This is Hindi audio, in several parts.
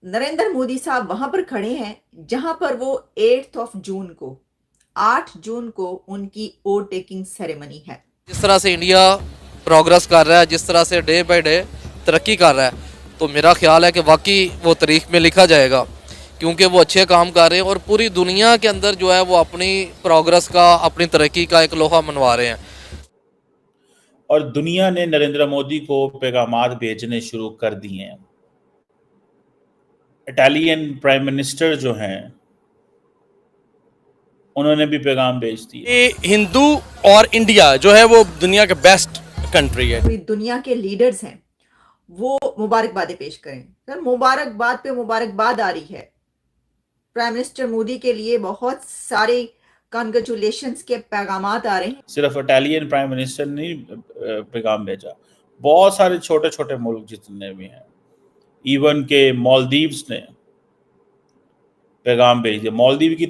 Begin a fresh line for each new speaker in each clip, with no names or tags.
नरेंद्र मोदी साहब वहां पर खड़े हैं जहां पर वो 8 जून को उनकी वोट टेकिंग सेरेमनी है।
जिस तरह से इंडिया प्रोग्रेस कर रहा है, जिस तरह से डे बाय डे तरक्की कर रहा है, तो मेरा ख्याल है कि वाकई वो तारीख में लिखा जाएगा, क्योंकि वो अच्छे काम कर रहे हैं और पूरी दुनिया के अंदर जो है वो अपनी प्रोग्रेस का, अपनी तरक्की का एक लोहा मनवा रहे हैं।
और दुनिया ने नरेंद्र मोदी को पैगामात भेजने शुरू कर दिए हैं। इटालियन प्राइम मिनिस्टर जो हैं उन्होंने भी पैगाम भेज दिए।
ये हिंदू और इंडिया जो है वो दुनिया के बेस्ट कंट्री है।
पूरी दुनिया के लीडर्स हैं वो मुबारकबादें पेश करें। सर, मुबारकबाद पे मुबारकबाद आ रही है। प्राइम मिनिस्टर मोदी के लिए बहुत सारे कॉन्ग्रेचुलेशंस के पैगामात आ रहे हैं।
सिर्फ इटालियन प्राइम मिनिस्टर ने पैगाम भेजा, बहुत सारे छोटे छोटे मुल्क जितने भी हैं, इवन के मालदीव्स ने पैगाम भेज दिया। मालदीव की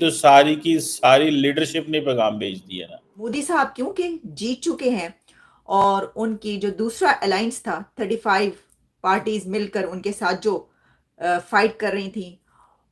सारी लीडरशिप ने पैगाम भेज दिया ना।
मोदी साहब क्योंकि जीत चुके हैं और उनकी जो दूसरा अलायंस था 35 पार्टीज मिलकर उनके साथ जो फाइट कर रही थी,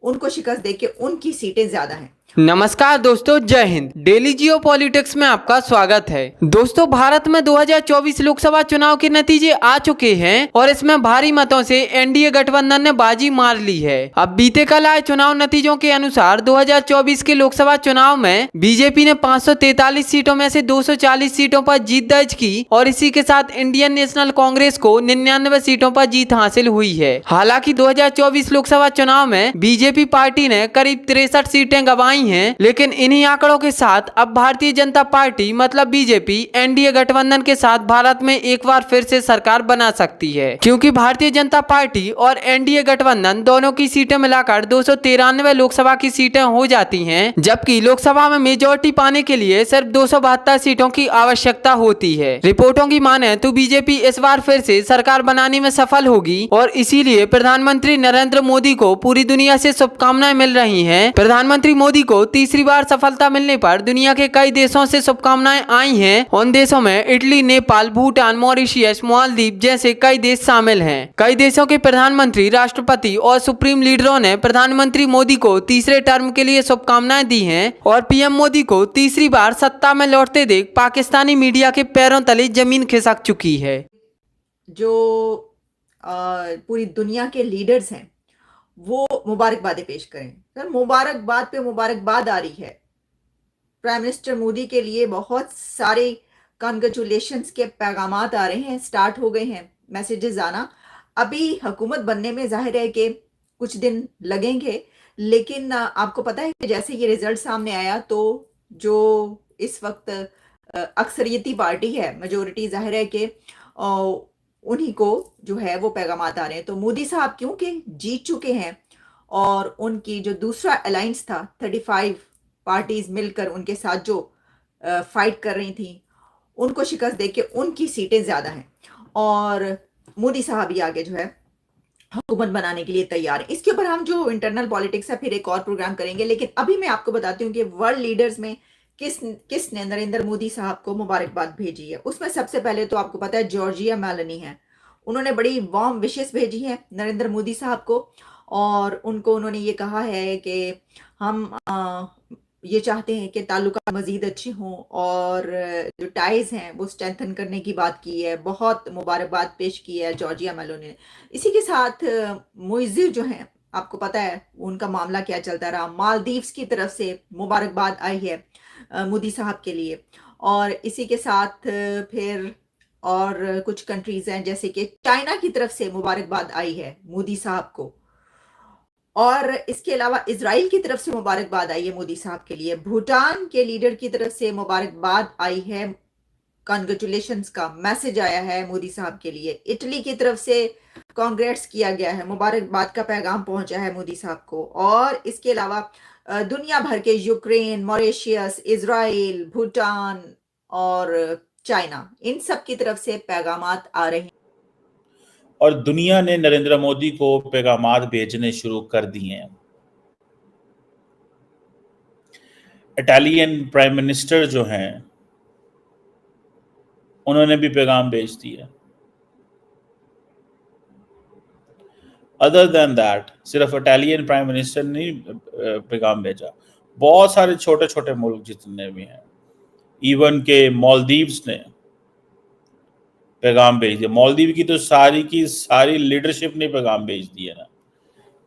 उनको शिकस्त देके उनकी सीटें ज्यादा हैं।
नमस्कार दोस्तों, जय हिंद। डेली जियो पॉलिटिक्स में आपका स्वागत है। दोस्तों, भारत में 2024 लोकसभा चुनाव के नतीजे आ चुके हैं और इसमें भारी मतों से एनडीए गठबंधन ने बाजी मार ली है। अब बीते कल आए चुनाव नतीजों के अनुसार 2024 के लोकसभा चुनाव में बीजेपी ने 543 सीटों में से 240 सीटों पर जीत दर्ज की और इसी के साथ इंडियन नेशनल कांग्रेस को 99 सीटों पर जीत हासिल हुई है। हालांकि 2024 लोकसभा चुनाव में बीजेपी पार्टी ने करीब 63 सीटें गंवाई हैं, लेकिन इन्हीं आंकड़ों के साथ अब भारतीय जनता पार्टी मतलब बीजेपी एनडीए गठबंधन के साथ भारत में एक बार फिर से सरकार बना सकती है, क्योंकि भारतीय जनता पार्टी और एनडीए गठबंधन दोनों की सीटें मिलाकर 293 लोकसभा की सीटें हो जाती हैं, जबकि लोकसभा में मेजोरिटी पाने के लिए सिर्फ 272 सीटों की आवश्यकता होती है। रिपोर्टों की माने तो बीजेपी इस बार फिर से सरकार बनाने में सफल होगी और इसीलिए प्रधानमंत्री नरेंद्र मोदी को पूरी दुनिया से शुभकामनाएं मिल रही हैं। प्रधानमंत्री मोदी को तीसरी बार सफलता मिलने पर दुनिया के कई देशों से शुभकामनाएं आई हैं। उन देशों में इटली, नेपाल, भूटान, मॉरिशियस, मालदीव जैसे कई देश शामिल हैं। कई देशों के प्रधानमंत्री, राष्ट्रपति और सुप्रीम लीडरों ने प्रधानमंत्री मोदी को तीसरे टर्म के लिए शुभकामनाएं दी हैं और पीएम मोदी को तीसरी बार सत्ता में लौटते देख पाकिस्तानी मीडिया के पैरों तले जमीन खिसक चुकी है।
जो पूरी दुनिया के लीडर्स हैं वो मुबारकबादें पेश करें। सर, मुबारकबाद पे मुबारकबाद आ रही है। प्राइम मिनिस्टर मोदी के लिए बहुत सारे कॉन्ग्रेचुलेशंस के पैगामात आ रहे हैं, स्टार्ट हो गए हैं मैसेजेस आना। अभी हुकूमत बनने में जाहिर है कि कुछ दिन लगेंगे, लेकिन आपको पता है कि जैसे ये रिजल्ट सामने आया तो जो इस वक्त अक्सरियती पार्टी है, मेजोरिटी, जाहिर है कि उन्हीं को जो है वो पैगामात आ रहे हैं। तो मोदी साहब क्योंकि जीत चुके हैं और उनकी जो दूसरा अलायंस था 35 पार्टीज मिलकर उनके साथ जो फाइट कर रही थी, उनको शिकस्त देके उनकी सीटें ज्यादा हैं और मोदी साहब ही आगे जो है हुकूमत बनाने के लिए तैयार है। इसके ऊपर हम जो इंटरनल पॉलिटिक्स है फिर एक और प्रोग्राम करेंगे, लेकिन अभी मैं आपको बताती हूँ कि वर्ल्ड लीडर्स में किसने नरेंद्र मोदी साहब को मुबारकबाद भेजी है। उसमें सबसे पहले तो आपको पता है जॉर्जिया मेलोनी है। उन्होंने बड़ी वार्म विशेस भेजी है नरेंद्र मोदी साहब को और उन्होंने ये कहा है कि हम ये चाहते हैं कि ताल्लुकात मजीद अच्छे हों और जो टाइज हैं वो स्ट्रेंथन करने की बात की है। बहुत मुबारकबाद पेश की है जॉर्जिया मेलोनी ने। इसी के साथ मुइज़ जो हैं, आपको पता है उनका मामला क्या चलता रहा। मालदीव्स की तरफ से मुबारकबाद आई है मोदी साहब के लिए और इसी के साथ फिर और कुछ कंट्रीज हैं जैसे कि चाइना की तरफ से मुबारकबाद आई है मोदी साहब को और इसके अलावा इजराइल की तरफ से मुबारकबाद आई है मोदी साहब के लिए। भूटान के लीडर की तरफ से मुबारकबाद आई है, कॉन्ग्रेचुलेशंस का मैसेज आया है मोदी साहब के लिए। इटली की तरफ से कांग्रेट्स किया गया है, मुबारकबाद का पैगाम पहुंचा है मोदी साहब को। और इसके अलावा दुनिया भर के यूक्रेन, मॉरिशियस, इजराइल, भूटान और चाइना, इन सब की तरफ से पैगामात आ रहे हैं
और दुनिया ने नरेंद्र मोदी को पैगामात भेजने शुरू कर दिए हैं। इटालियन प्राइम मिनिस्टर जो हैं उन्होंने भी पैगाम भेज दिया। अदर देन दैट सिर्फ इटालियन प्राइम मिनिस्टर ने पैगाम भेजा, बहुत सारे छोटे छोटे मुल्क जितने भी हैं, इवन के मालदीव्स ने पैगाम भेज दिया। मालदीव की तो सारी लीडरशिप ने पैगाम भेज दिया ना,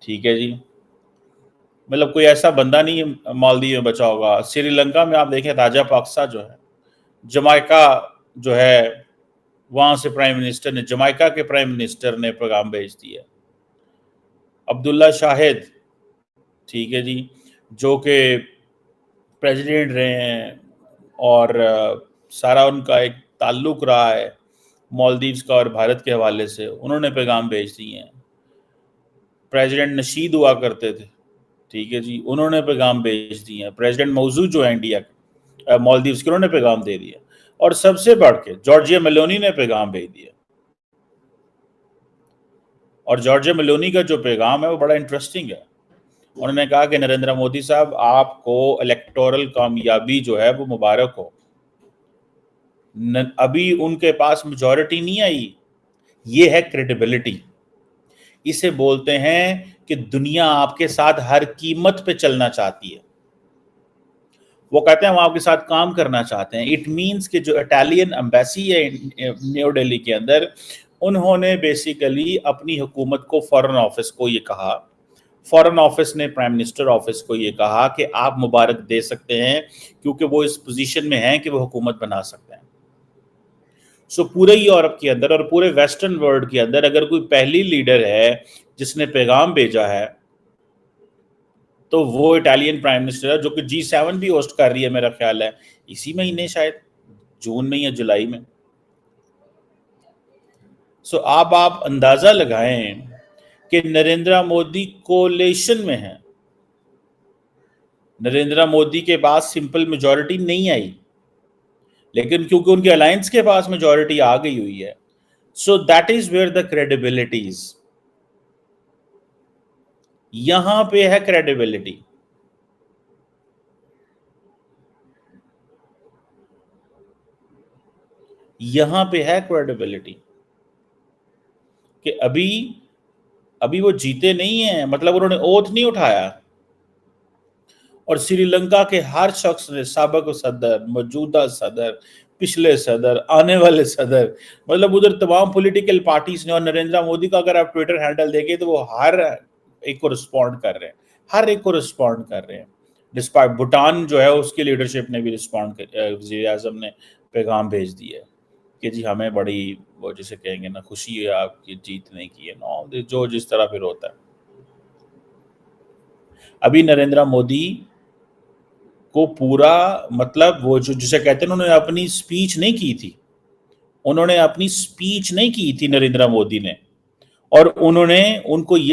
ठीक है जी। मतलब कोई ऐसा बंदा नहीं है मालदीव में बचा होगा। श्रीलंका में आप देखें राजापाक्सा जो है, जमाइका जो है, वहां से प्राइम मिनिस्टर ने, जमाइका के प्राइम मिनिस्टर ने पैगाम भेज दिया। अब्दुल्ला शाहिद, ठीक है जी, जो कि प्रेसिडेंट रहे हैं और सारा उनका एक ताल्लुक रहा है मालदीव्स का और भारत के हवाले से, उन्होंने पैगाम भेज दिए हैं। प्रेसिडेंट नशीद हुआ करते थे, ठीक है जी, उन्होंने पैगाम भेज दिए हैं। प्रेसिडेंट मौजूद जो है इंडिया के, मालदीव्स के, उन्होंने पैगाम दे दिया। और सबसे बढ़ के जॉर्जिया मेलोनी ने पैगाम भेज दिया। और जॉर्जिया मेलोनी का जो पैगाम है वो बड़ा इंटरेस्टिंग है। उन्होंने कहा कि नरेंद्र मोदी साहब, आपको इलेक्टोरल कामयाबी जो है वो मुबारक हो। अभी उनके पास मेजॉरिटी नहीं आई, ये है क्रेडिबिलिटी। इसे बोलते हैं कि दुनिया आपके साथ हर कीमत पे चलना चाहती है। वो कहते हैं हम आपके साथ काम करना चाहते हैं। इट मींस कि जो इटालियन एम्बेसी है न्यू दिल्ली के अंदर, उन्होंने बेसिकली अपनी हुकूमत को, फॉरेन ऑफिस को ये कहा, फॉरेन ऑफिस ने प्राइम मिनिस्टर ऑफिस को ये कहा कि आप मुबारक दे सकते हैं क्योंकि वो इस पोजीशन में हैं कि वो हुकूमत बना सकते हैं। सो पूरे यूरोप के अंदर और पूरे वेस्टर्न वर्ल्ड के अंदर अगर कोई पहली लीडर है जिसने पैगाम भेजा है तो वो इटालियन प्राइम मिनिस्टर है, जो कि G7 भी होस्ट कर रही है, मेरा ख्याल है इसी महीने, शायद जून में या जुलाई में। सो आप अंदाजा लगाएं कि नरेंद्र मोदी कोलेशन में है। नरेंद्र मोदी के पास सिंपल मेजॉरिटी नहीं आई, लेकिन क्योंकि उनके अलायंस के पास मेजॉरिटी आ गई हुई है, so that is where the credibilities, यहां पे है क्रेडिबिलिटी। यहां पे है क्रेडिबिलिटी कि अभी वो जीते नहीं है, मतलब उन्होंने ओथ नहीं उठाया। और श्रीलंका के हर शख्स ने, साबिक सदर, मौजूदा सदर, पिछले सदर, आने वाले सदर, मतलब उधर तमाम पॉलिटिकल पार्टीज ने, और नरेंद्र मोदी का अगर आप ट्विटर हैंडल देखें तो वो हर एक को रिस्पॉन्ड कर रहे हैं, हर एक को रिस्पॉन्ड कर रहे हैं। डिस्पाइट भूटान जो है उसकी लीडरशिप ने भी रिस्पॉन्ड कर, वज़ीर आज़म ने पैगाम भेज दिया है कि जी हमें बड़ी, वो जिसे कहेंगे ना, खुशी है आपकी जीतने की है, नो, जो जिस तरह फिर होता है। अभी नरेंद्र मोदी को पूरा, मतलब वो जो जिसे कहते हैं, उन्होंने अपनी स्पीच नहीं की थी, उन्होंने अपनी स्पीच नहीं की थी नरेंद्र मोदी ने, और उन्होंने उनको ये